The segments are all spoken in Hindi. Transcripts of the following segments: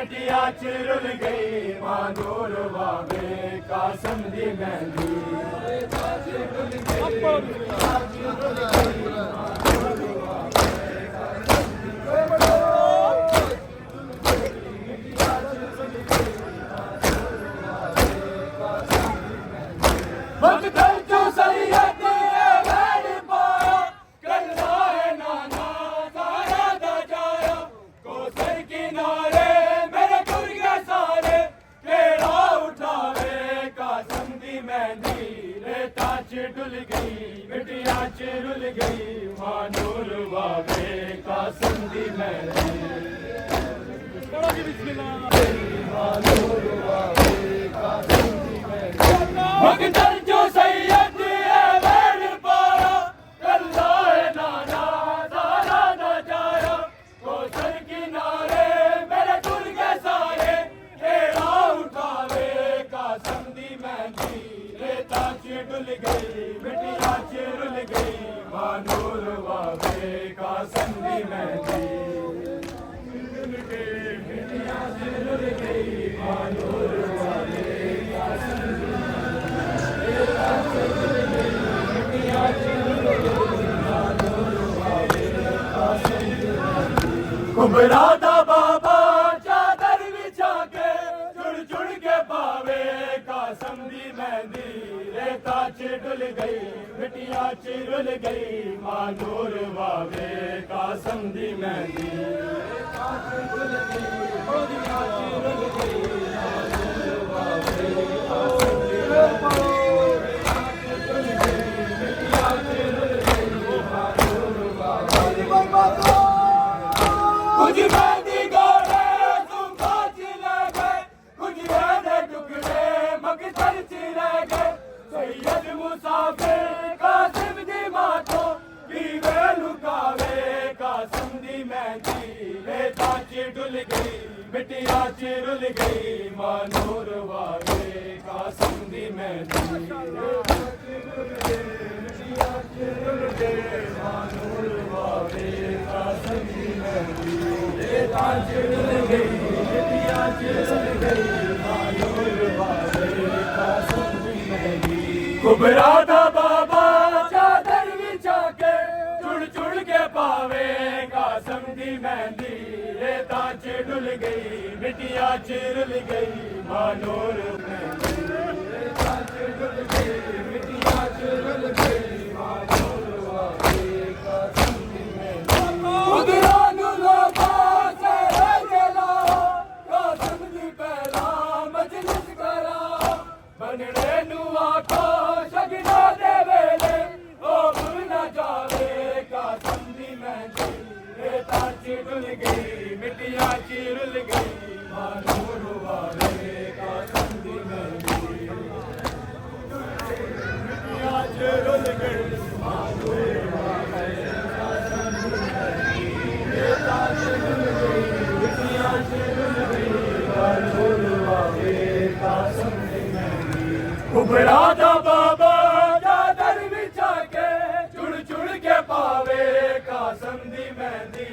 बिटिया चिरुल गई मानूर वावे कासम दी मेहंदी चिरुल गई बिटिया चिरुल गई मानूर वावे कासम दी मेहंदी मानूर वावे कासम दी मेहंदी मगदर जो सैयद वेड़ पाया कल्ला नाना सारा ना जाया कोसर किनारे मेरे दुल के सारे केड़ा उठावे कासम दी मेहंदी रेता चिरुल गई बिटिया चिरुल गई मानूर वावे कासम दी मेहंदी बिटिया चिरुल गई मानूर वावे कासम दी कुबरा दा बाबा चादर बिछा के जुड़ जुड़ के पावे कासम दी मेहंदी रेता चिरुल गई बिटिया चिरुल गई मानूर वावे कासम दी मेहंदी चिरुल गई बिटिया चिरुल गई मानूर वावे कासम दी कुछ मेहंदी गोरे तुम काच लगे कुछ मेहंदे टुकड़े मगदर चिरे गए सैयद मुसाफिर कासिम दी मातो पीवे लुकावे कासम दी मेहंदी रेता चिरुल गई बिटिया चिरुल गई मानूर वावे कासम दी मेहंदी बिटिया चिरुल गई मानूर वावे कासम दी मेहंदी रेता चिरुल गई बिटिया चिरुल गई मानूर वावे कासम दी मेहंदी कुबरा दा बाबा चादर बिछा के जुड़ जुड़ के पावे कासम दी मेहंदी रेता चिरुल गई बिटिया चिरुल गई मानूर मेहंदी रेता चिरुल गई बिटिया चिरुल गई मानूर वावे कासम दी मेहंदी उधरानु लोगा से जला कासम दी पहला मजलिस करा बनड़े नु आखो शगना दे वेले ओ भूल ना जावे कासम दी मेहंदी रेता चिरुल गई बिटिया चिरुल गई मानूर वावे कासम दी मेहंदी बिटिया चिरुल गई मानूर वावे कासम दी मेहंदी रेता चिरुल गई बिटिया चिरुल गई मानूर वावे कासम दी मेहंदी कुबरा दा बाबा चादर बिछा के जुड़ जुड़ के पावे कासम दी मेहंदी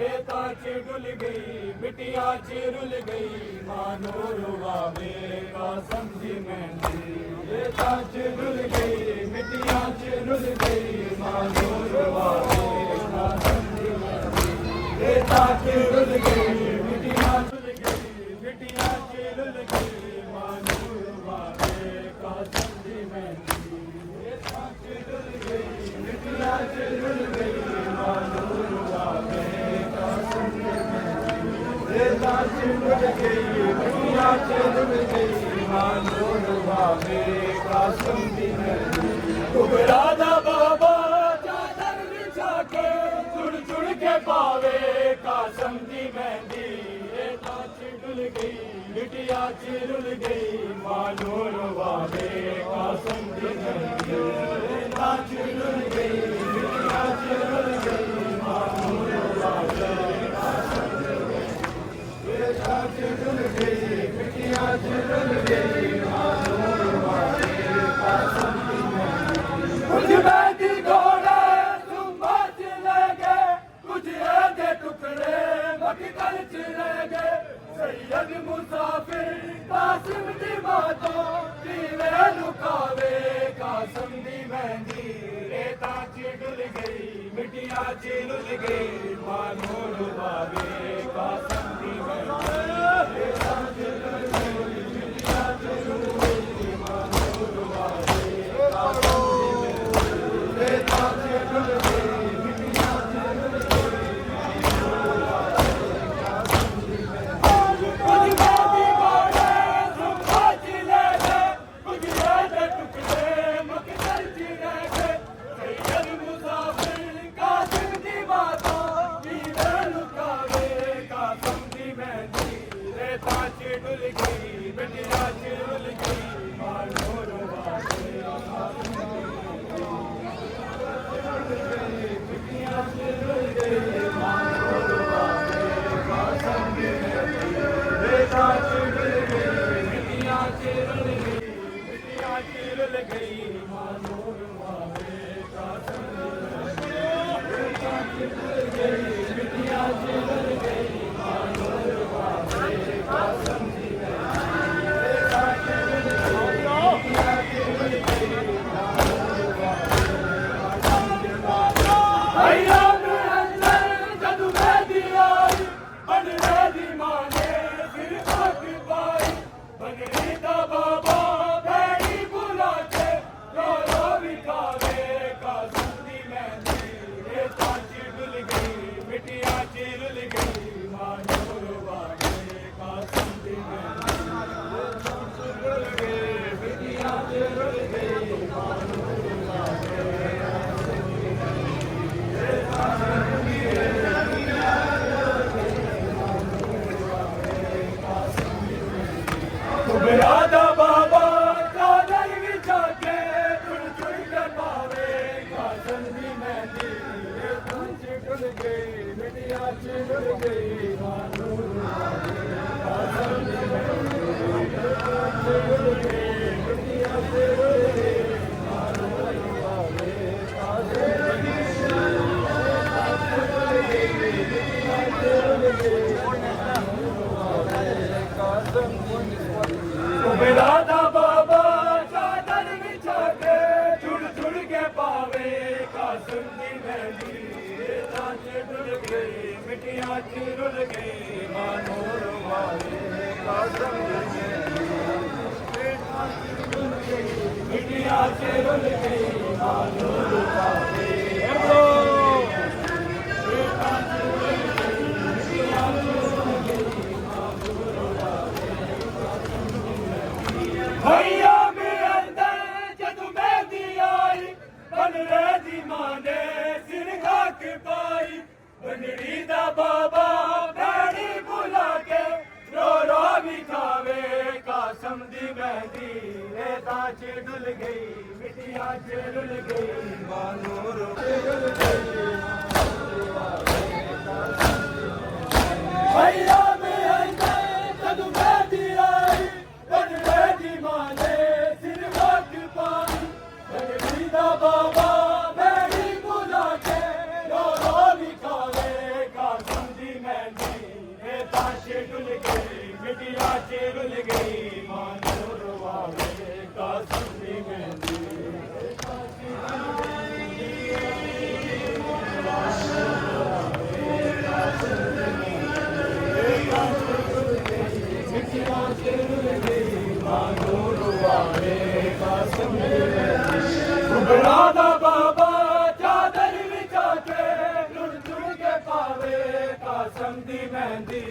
रेता चिरुल गई बिटिया चिरुल गई मानूर वावे कासम दी मेहंदी रेता चिरुल गई बिटिया चिरुल गई मानूर वावे कासम दी मेहंदी रेता चिरुल गई बिटिया चिरुल गई बिटिया चिरुल गई मानूर वावे कासम दी मेहंदी रेता चिरुल गई बिटिया चिरुल गई मानूर वावे कासम दी मेहंदी रेता चिरुल गई बिटिया चिरुल गई मानूर वावे कासम दी मेहंदी कुबरा दा बाबा चादर बिछा के जुड़ जुड़ के पावे कासम दी मेहंदी रेता चिरुल गई बिटिया चिरुल गई मानूर वावे कासम दी मेहंदी रेता चिरुल गई बिटिया चिरुल गई मानूर वावे कासम दी मेहंदी रेता चिरुल गई बिटिया चिरुल गई मानूर वावे कासम दी मेहंदी कुछ मेहंदी घोड़े तुम बाज लगे कुछ ऐसे टुकड़े मगदर चिरे गए सैयद मेहंदी रेता च डुल गई मिटिया च रुल गई मानो रुबावे कासम दी मेहंदी रेता च डुल गई मिटिया च रुल गई मानो रुबावे कासम दी मेहंदी रेता च डुल गई मिटिया च रुल गई मानो रुबावे कासम दी मेहंदी कुछ बादी बाड़े सुखा च ले गए कुछ याद टुकड़े मकदर च रह गए सैयद मुसाफिर कासिम दी बातों नींदे लुकावे कासम दी मेहंदी रेता च डुल गई मिटिया च रुल गई मानो रुबावे कासम दी मेहंदी मिटिया च रुल गई मानो रुबावे कासम दी मेहंदी रेता च डुल गई मिटिया च रुल गई मिटिया च रुल गई मानो रुबावे कासम दी मेहंदी रेता च डुल गई मिटिया च रुल गई मानो रुबावे कासम दी मेहंदी रेता च डुल गई मिटिया च रुल गई मानो रुबावे कासम दी मेहंदी भैया में अंदर जदू मेहंदी आई बनने दी माने फिर आग पाई बनरी दा बाबा भैड़ी बुला के रो रो विखावे कासम दी मेहंदी रेता च डुल गई मिटिया च रुल गई मानो रुबावे कासम दी मेहंदी रेता च डुल गई मिटिया च रुल गई मानो रुबावे कासम दी मेहंदी रेता च डुल गई मिटिया च रुल गई मानो रुबावे कासम दी मेहंदी कुबरा दा बाबा चादर विछा के चुन चुन के पावे कासम दी मेहंदी रेता च डुल गई मिटिया च रुल गई मानो रुबावे कासम दी मेहंदी रेता च डुल गई मिटिया च रुल गई मानो रुबावे कासम दी मेहंदी रेता च डुल गई मिटिया च रुल गई मानो रुबावे कासम दी कुबरा दा बाबा चादर विछा के चुड़ चुड़ के पावे कासम दी मेहंदी रेता च डुल गई मिटिया च रुल गई मानो रुबावे कासम दी मेहंदी रेता च डुल गई मिटिया च रुल गई मानो रुबावे रेता च रुल गई मिटिया च रुल गई मानो रुबावे भैया में अंदर जदू मेहंदी आई बनरे दी माने सिर खाक पाई बनरी दा बाबा भैड़ी बुला के रो रो विखावे कासम दी मेहंदी रेता च डुल गई मिटिया च रुल गई मानो रुबावे डुल गई मानो रुबावे कासम दी मेहंदी भैया में अंदर जदू मेहंदी आई बनरे दी माने सिर खाक पाई बनरी दा बाबा भैड़ी बुला के रो रो विखावे कासम दी मेहंदी रेता च डुल गई मिटिया च रुल गई मानो रुबावे कासम दी मेहंदी रेता च डुल गई मानो रुबावे कासम दी मेहंदी रेता च डुल गई मिटिया च रुल गई मानो रुबावे कासम दी मेहंदी कुबरा दा बाबा चादर विछा के चुड़ चुड़ के पावे कासम दी मेहंदी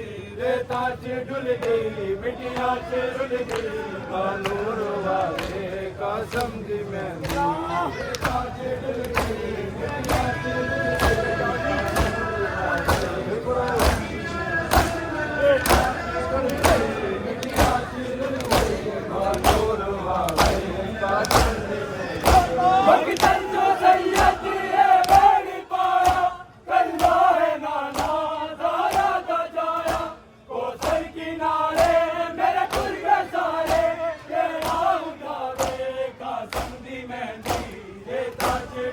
रेता च डुल गई मिटिया च रुल गई मानो रुबावे कासम दी मेहंदी रेता च डुल गई मिटिया च रुल गई रेता च डुल गई मिटिया च रुल गई मानो रुबावे कासम दी मेहंदी भगतन जो सैयद ये बेड़ी पाया कल्ला है नाना दाया दा जाया कोसर किनारे मेरे गुरगे सारे ये उठावे कासम दी मेहंदी रेता च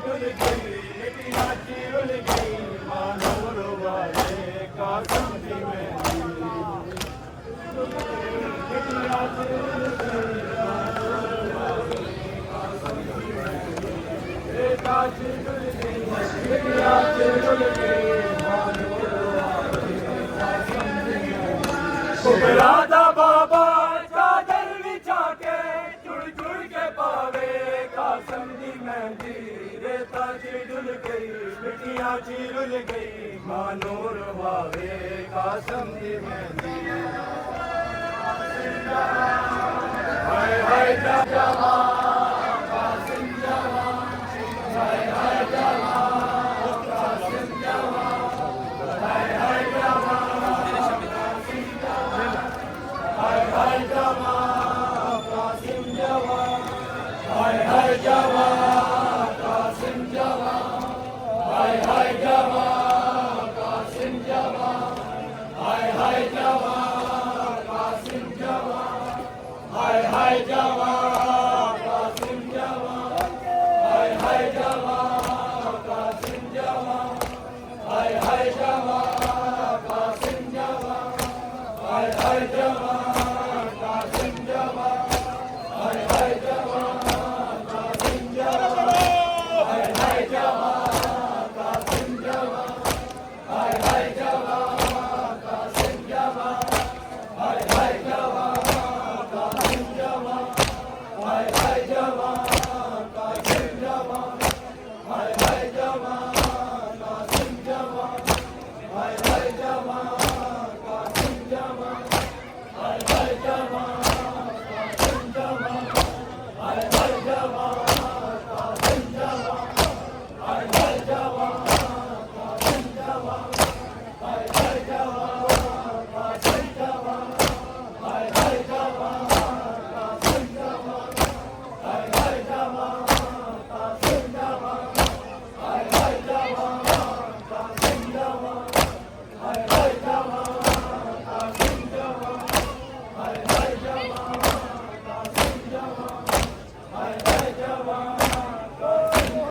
राधा बाबा चादर बिछा के जुड़ जुड़ के पावे कासम दी मेहंदी रेता च डुल गई मिट्टियां च रुल गई मानो रवावे कासम दी मेहंदी हाय हाय जवान कासिम जवान हाय हाय